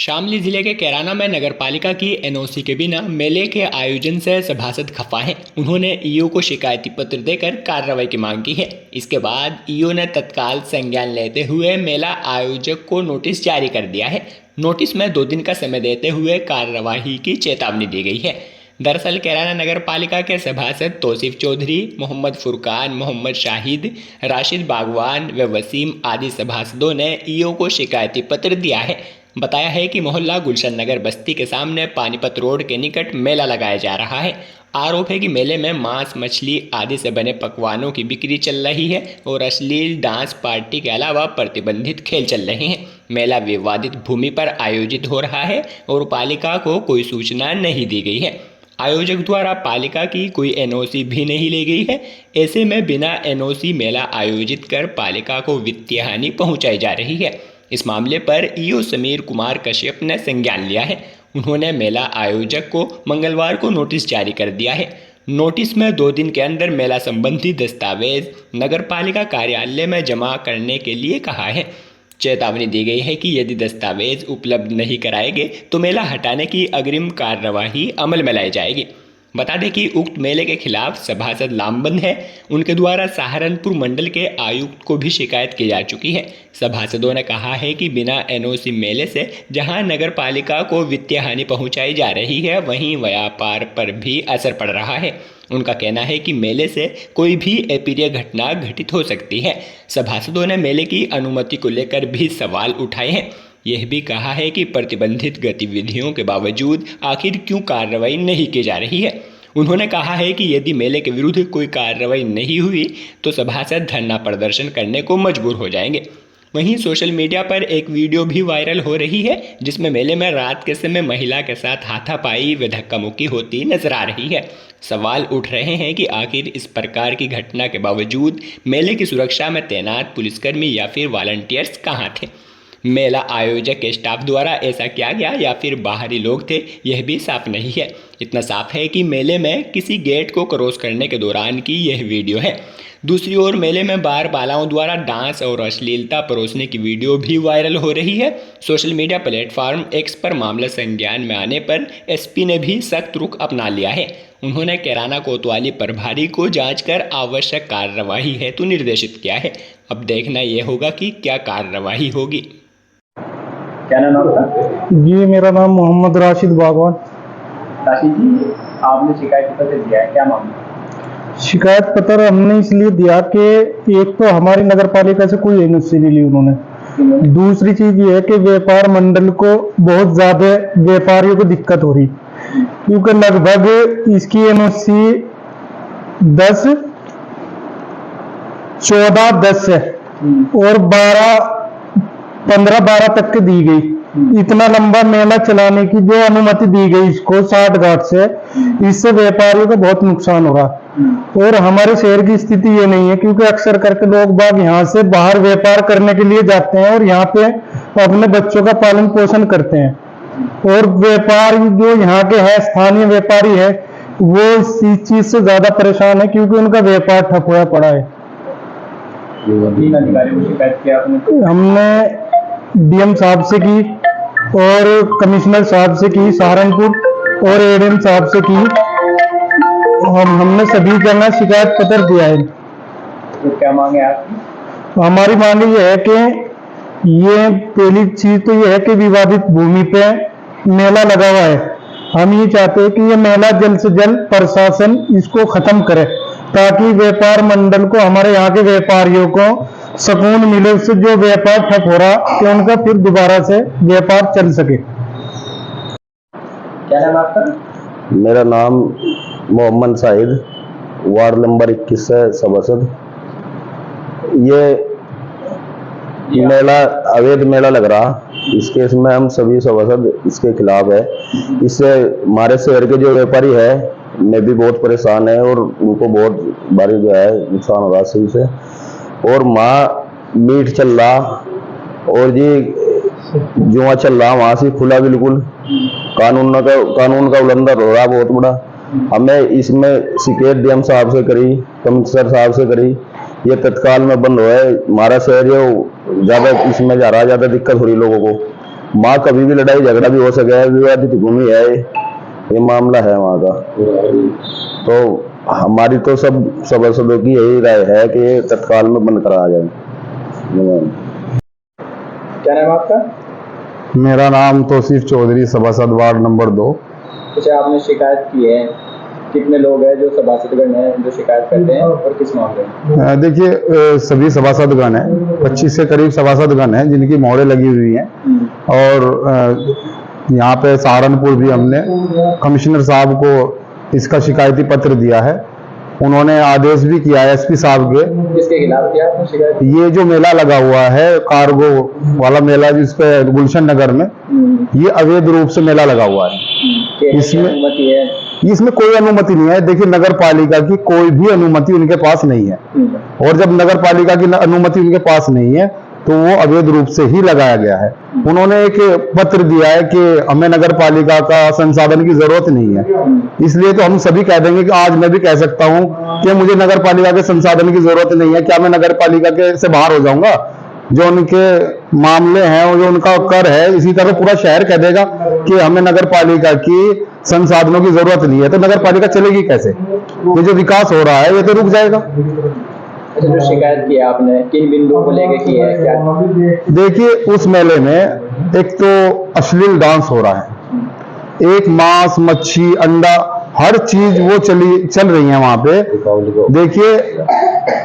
शामली जिले के कैराना में नगरपालिका की एनओसी के बिना मेले के आयोजन से सभासद खफा हैं। उन्होंने ईओ को शिकायती पत्र देकर कार्रवाई की मांग की है। इसके बाद ईओ ने तत्काल संज्ञान लेते हुए मेला आयोजक को नोटिस जारी कर दिया है। नोटिस में 2 दिन का समय देते हुए कार्रवाई की चेतावनी दी गई है। दरअसल कैराना नगर पालिका के सभासद तौसीफ चौधरी, मोहम्मद फुरकान, मोहम्मद शाहिद, राशिद बागवान व वसीम आदि सभासदों ने ईओ को शिकायती पत्र दिया है। बताया है कि मोहल्ला गुलशन नगर बस्ती के सामने पानीपत रोड के निकट मेला लगाया जा रहा है। आरोप है कि मेले में मांस, मछली आदि से बने पकवानों की बिक्री चल रही है और अश्लील डांस पार्टी के अलावा प्रतिबंधित खेल चल रहे हैं। मेला विवादित भूमि पर आयोजित हो रहा है और पालिका को कोई सूचना नहीं दी गई है। आयोजक द्वारा पालिका की कोई एनओसी भी नहीं ली गई है। ऐसे में बिना एनओसी मेला आयोजित कर पालिका को वित्तीय हानि पहुंचाई जा रही है। इस मामले पर ईओ समीर कुमार कश्यप ने संज्ञान लिया है। उन्होंने मेला आयोजक को मंगलवार को नोटिस जारी कर दिया है। नोटिस में 2 दिन के अंदर मेला संबंधी दस्तावेज नगरपालिका कार्यालय में जमा करने के लिए कहा है। चेतावनी दी गई है कि यदि दस्तावेज उपलब्ध नहीं कराए गए तो मेला हटाने की अग्रिम कार्यवाही अमल में लाई जाएगी। बता दें कि उक्त मेले के खिलाफ सभासद लामबंद है। उनके द्वारा सहारनपुर मंडल के आयुक्त को भी शिकायत की जा चुकी है। सभासदों ने कहा है कि बिना एनओसी मेले से जहां नगर पालिका को वित्तीय हानि पहुंचाई जा रही है, वहीं व्यापार पर भी असर पड़ रहा है। उनका कहना है कि मेले से कोई भी अप्रिय घटना घटित हो सकती है। सभासदों ने मेले की अनुमति को लेकर भी सवाल उठाए हैं। यह भी कहा है कि प्रतिबंधित गतिविधियों के बावजूद आखिर क्यों कार्रवाई नहीं की जा रही है। उन्होंने कहा है कि यदि मेले के विरुद्ध कोई कार्रवाई नहीं हुई तो सभासद धरना प्रदर्शन करने को मजबूर हो जाएंगे। वहीं सोशल मीडिया पर एक वीडियो भी वायरल हो रही है जिसमें मेले में रात के समय महिला के साथ हाथापाई व धक्का मुक्की होती नजर आ रही है। सवाल उठ रहे हैं कि आखिर इस प्रकार की घटना के बावजूद मेले की सुरक्षा में तैनात पुलिसकर्मी या फिर वॉलंटियर्स कहाँ थे। मेला आयोजक के स्टाफ द्वारा ऐसा किया गया या फिर बाहरी लोग थे, यह भी साफ नहीं है। इतना साफ है कि मेले में किसी गेट को क्रॉस करने के दौरान की यह वीडियो है। दूसरी ओर मेले में बार बालाओं द्वारा डांस और अश्लीलता परोसने की वीडियो भी वायरल हो रही है। सोशल मीडिया प्लेटफॉर्म एक्स पर मामला संज्ञान में आने पर एसपी ने भी सख्त रुख अपना लिया है। उन्होंने कैराना कोतवाली प्रभारी को जांच कर आवश्यक कार्रवाई हेतु निर्देशित किया है। अब देखना यह होगा कि क्या कार्रवाई होगी। क्या नाम आपका? जी, मेरा नाम मोहम्मद राशिद बागवान। राशिद जी, आपने शिकायत पत्र दिया है, क्या मामला? शिकायत पत्र हमने इसलिए दिया कि एक तो हमारी नगर पालिका से कोई एनओसी नहीं ली उन्होंने। दूसरी चीज ये है कि व्यापार मंडल को बहुत ज्यादा व्यापारियों को दिक्कत हो रही, क्योंकि लगभग इसकी एनओसी 14-10 है और 15-12 तक के दी गई। इतना लंबा मेला चलाने की जो अनुमति दी गई इसको 60 घाट से, इससे व्यापारियों को बहुत नुकसान हो रहा। और हमारे शहर की स्थिति ये नहीं है, क्योंकि अक्सर करके लोग बाग यहाँ से बाहर व्यापार करने के लिए जाते हैं और यहाँ पे अपने बच्चों का पालन पोषण करते हैं। और व्यापारी जो यहाँ के हैं, स्थानीय व्यापारी है, वो इस चीज से ज्यादा परेशान है क्योंकि उनका व्यापार ठप हुआ पड़ा है। हमने डीएम साहब से की और कमिश्नर साहब से की सहारनपुर और एडीएम साहब से की। हमने सभी जगह शिकायत पत्र दिया है। तो क्या मांगे आपकी? हमारी मांग ये है कि ये पहली चीज तो ये है कि विवादित भूमि पे मेला लगा हुआ है। हम ये चाहते हैं कि ये मेला जल्द से जल्द प्रशासन इसको खत्म करे, ताकि व्यापार मंडल को, हमारे यहाँ के व्यापारियों को सुकून मिले। उससे जो व्यापार ठप हो रहा कि उनका फिर दोबारा से व्यापार चल सके। क्या नाम आपका? मेरा नाम मोहम्मद शाहिद, वार्ड नंबर 21 से सभासद। ये मेला अवैध मेला लग रहा, इस केस में हम सभी सभासद इसके खिलाफ है। इससे हमारे शहर के जो व्यापारी है मैं भी बहुत परेशान है और उनको बहुत भारी जो है नुकसान हो रहा सही से। और वहाँ मीट चल रहा और जी जुआ चल रहा, वहाँ से खुला, बिल्कुल कानून का उल्लंघन हो रहा बहुत बड़ा। हमें इसमें शिकायत डीएम साहब से करी, कमिश्नर साहब से करी, ये तत्काल में बंद हो है। हमारा शहर जो ज्यादा इसमें जा रहा है, ज्यादा दिक्कत हो रही लोगों को। वहाँ कभी भी लड़ाई झगड़ा भी हो सके, विवादित भूमि है, ये मामला है वहाँ का। तो हमारी तो सब सभासदों की यही राय है कि ये तत्काल में बंद करा जाए। क्या नाम है आपका? मेरा नाम तौसीफ चौधरी, सभासद वार्ड नंबर 2। अच्छा, आपने शिकायत की है, कितने लोग हैं जो सभासदगण हैं जो शिकायत करते हैं और किस मामले में? देखिए, सभी सभासदगण हैं, 25 के करीब सभासदगण हैं जिनकी मोहरें लगी हुई हैं। और यहाँ पे सहारनपुर भी हमने कमिश्नर साहब को इसका शिकायती पत्र दिया है, उन्होंने आदेश भी किया है एसपी साहब के। किसके खिलाफ किया आपने शिकायत? ये जो मेला लगा हुआ है कार्गो वाला मेला जिसपे गुलशन नगर में, ये अवैध रूप से मेला लगा हुआ है। इसमें अनुमति है? इसमें कोई अनुमति नहीं है। देखिए, नगर पालिका की कोई भी अनुमति उनके पास नहीं है, और जब नगर पालिका की अनुमति उनके पास नहीं है तो वो अवैध रूप से ही लगाया गया है। उन्होंने एक पत्र दिया है कि हमें नगर पालिका का संसाधन की जरूरत नहीं है, इसलिए तो हम सभी कह देंगे कि आज मैं भी कह सकता हूं कि मुझे नगर पालिका के संसाधन की जरूरत नहीं है। क्या मैं नगर पालिका के से बाहर हो जाऊंगा? जो उनके मामले हैं और जो उनका कर है, इसी तरह पूरा शहर कह देगा कि हमें नगर पालिका की संसाधनों की जरूरत नहीं है, तो नगर पालिका चलेगी कैसे? ये जो विकास हो रहा है ये तो रुक जाएगा। अच्छा, जो शिकायत की है आपने किन बिंदुओं को लेकर की है, क्या? देखिए, उस मेले में एक तो अश्लील डांस हो रहा है, एक मांस मच्छी अंडा हर चीज वो चल रही है वहां पे। देखिए,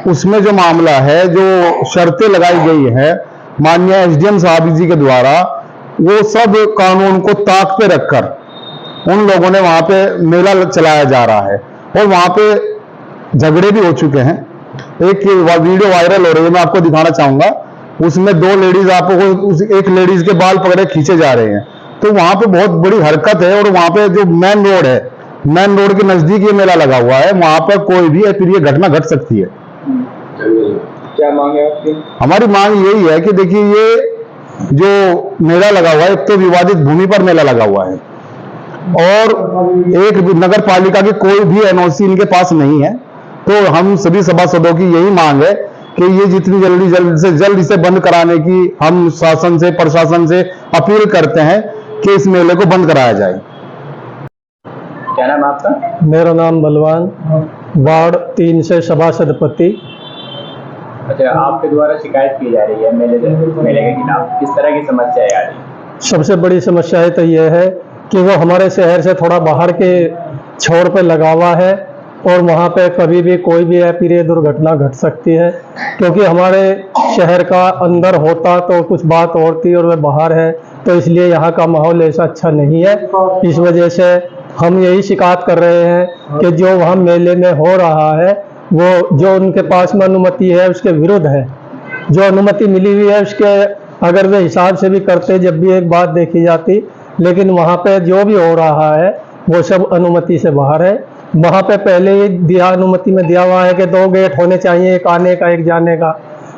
उसमें जो मामला है, जो शर्तें लगाई गई है माननीय एसडीएम साहब जी के द्वारा, वो सब कानून को ताक पे रखकर उन लोगों ने वहां पे मेला चलाया जा रहा है, और वहां पे झगड़े भी हो चुके हैं। एक वीडियो वायरल हो रही है, मैं आपको दिखाना चाहूंगा। उसमें 2 लेडीज आपको एक लेडीज के बाल पकड़े खींचे जा रहे हैं, तो वहां पे बहुत बड़ी हरकत है। और वहां पे जो मेन रोड है, मेन रोड के नजदीक ये मेला लगा हुआ है, वहां पर कोई भी फिर ये घटना घट सकती है। क्या मांग है आपकी? हमारी मांग यही है कि देखिए, ये जो मेला लगा हुआ है, एक तो विवादित भूमि पर मेला लगा हुआ है, और एक नगर पालिका की कोई भी एनओसी इनके पास नहीं है। तो हम सभी सभासदों की यही मांग है कि ये जितनी जल्द से जल्द इसे बंद कराने की हम शासन से, प्रशासन से अपील करते हैं कि इस मेले को बंद कराया जाए। क्या नाम है आपका? मेरा नाम बलवान, वार्ड 3 से सभासद पति। अच्छा, आपके द्वारा शिकायत की जा रही है मेले के खिलाफ, किस तरह की समस्या है आ रही है? सबसे बड़ी समस्या तो यह है कि वो हमारे शहर से थोड़ा बाहर के छोर पे लगा हुआ है, और वहाँ पे कभी भी कोई भी अप्रिय दुर्घटना घट सकती है, क्योंकि हमारे शहर का अंदर होता तो कुछ बात और थी, और वह बाहर है, तो इसलिए यहाँ का माहौल ऐसा अच्छा नहीं है। इस वजह से हम यही शिकायत कर रहे हैं कि जो वहाँ मेले में हो रहा है, वो जो उनके पास में अनुमति है उसके विरुद्ध है। जो अनुमति मिली हुई है उसके अगर वे हिसाब से भी करते, जब भी एक बात देखी जाती, लेकिन वहाँ पे जो भी हो रहा है वो सब अनुमति से बाहर है। वहाँ पे पहले ही अनुमति में दिया हुआ है कि 2 गेट होने चाहिए, एक आने का एक जाने का,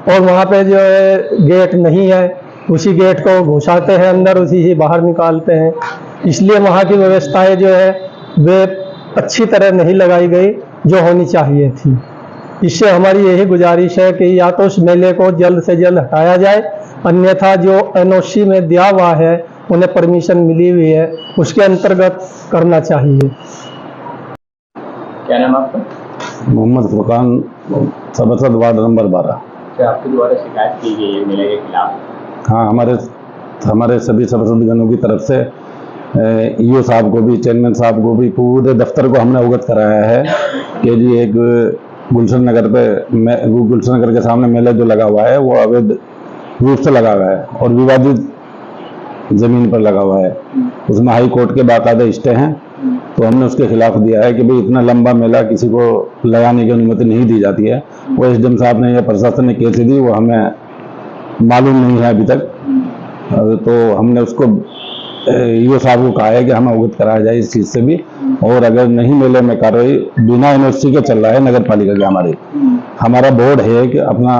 और वहाँ पे जो है गेट नहीं है, उसी गेट को घुसाते हैं अंदर, उसी ही बाहर निकालते हैं। इसलिए वहाँ की व्यवस्थाएं जो है वे अच्छी तरह नहीं लगाई गई जो होनी चाहिए थी। इससे हमारी यही गुजारिश है कि या तो उस मेले को जल्द से जल्द हटाया जाए, अन्यथा जो एनओसी में दिया हुआ है, उन्हें परमिशन मिली हुई है, उसके अंतर्गत करना चाहिए। क्या नाम आपका? मोहम्मद फुरकान, सभासद वार्ड नंबर 12। क्या आपके द्वारा शिकायत की गई है मेले के खिलाफ? हाँ, हमारे सभी सभासदगणों की तरफ से ईओ साहब को भी, चेयरमैन साहब को भी, पूरे दफ्तर को हमने अवगत कराया है कि जी एक गुलशन नगर के सामने मेला जो लगा हुआ है वो अवैध रूप से लगा हुआ है और विवादित जमीन पर लगा हुआ है। उसमें हाई कोर्ट के बाकायदा स्टे हैं, तो हमने उसके खिलाफ दिया है कि भाई इतना लंबा मेला किसी को लगाने की अनुमति नहीं दी जाती है। वो एसडीएम साहब ने या प्रशासन ने कैसे दी वो हमें मालूम नहीं है अभी तक। तो हमने उसको ईओ साहब को कहा है कि हमें अवगत कराया जाए इस चीज से भी, और अगर नहीं मेले में कार्रवाई बिना एनओसी के चल रहा है नगर पालिका के, हमारा बोर्ड है कि अपना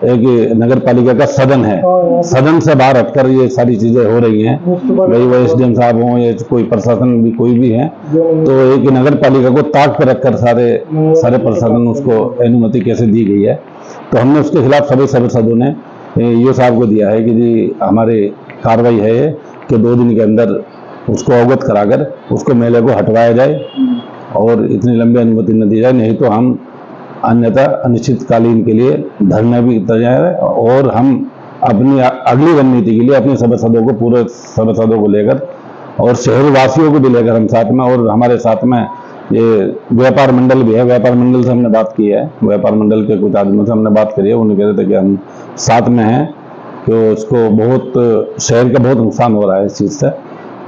एक नगर पालिका का सदन है, सदन से बाहर हटकर ये सारी चीजें हो रही हैं, भाई वो एसडीएम साहब हों या कोई प्रशासन भी कोई भी है, तो एक नगर पालिका को ताक पर रखकर सारे प्रशासन उसको अनुमति कैसे दी गई है। तो हमने उसके खिलाफ सभी सदस्यों ने ईओ साहब को दिया है कि जी हमारे कार्रवाई है ये कि 2 दिन के अंदर उसको अवगत कराकर उसको मेले को हटवाया जाए और इतनी लंबी अनुमति न दी जाए, नहीं तो हम अन्यथा अनिश्चितकालीन के लिए धरना भी तैयार है। और हम अपनी अगली रणनीति के लिए अपने सभासदों को, पूरे सभासदों को लेकर और शहर वासियों को भी लेकर हम साथ में, और हमारे साथ में ये व्यापार मंडल भी है, व्यापार मंडल से हमने बात की है, व्यापार मंडल के कुछ आदमियों से हमने बात करी है। उन्होंने कह रहे थे कि हम साथ में हैं, कि उसको बहुत शहर का बहुत नुकसान हो रहा है इस चीज़ से,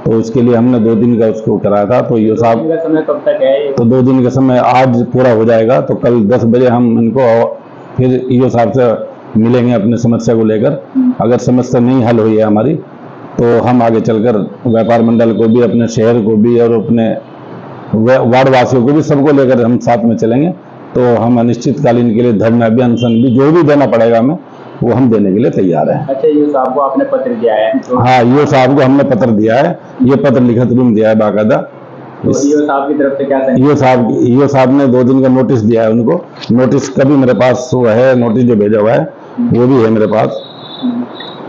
तो इसके लिए हमने 2 दिन का उसको कराया था। तो ये साहब का समय कब तक है? तो 2 दिन का समय आज पूरा हो जाएगा, तो कल 10 बजे हम इनको फिर ईओ साहब से मिलेंगे अपनी समस्या को लेकर। अगर समस्या नहीं हल हुई है हमारी, तो हम आगे चलकर व्यापार मंडल को भी, अपने शहर को भी और अपने वार्ड वासियों को भी, सबको लेकर हम साथ में चलेंगे। तो हम अनिश्चितकालीन के लिए धरना भी, अनशन भी, जो भी देना पड़ेगा हमें, वो हम देने के लिए तैयार हैं। अच्छा, ईओ साहब को आपने पत्र दिया है? तो हाँ, ईओ साहब को हमने पत्र दिया है, ये पत्र लिखित रूप में दिया है बाकायदा। ईओ साहब की तरफ से क्या ईओ साहब ने 2 दिन का नोटिस दिया है उनको। नोटिस का भी मेरे पास वो है, नोटिस जो भेजा हुआ है वो भी है मेरे पास।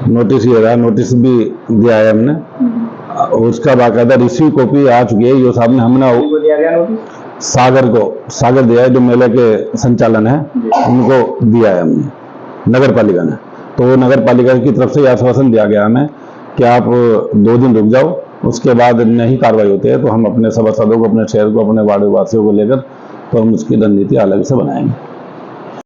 नोटिस ये रहा, नोटिस भी दिया है हमने, उसका बाकायदा रिसीव कॉपी आ चुकी है। ईओ साहब ने, हमने दिया गया नोटिस सागर दिया है, जो मेले के संचालन है, उनको दिया है हमने, नगर पालिका ने। तो नगर पालिका की तरफ से आश्वासन दिया गया हमें कि आप 2 दिन रुक जाओ, उसके बाद नहीं कार्रवाई होती है तो हम अपने सभासदों को, अपने शहर को, अपने वार्ड वासियों को लेकर तो हम उसकी रणनीति अलग से बनाएंगे।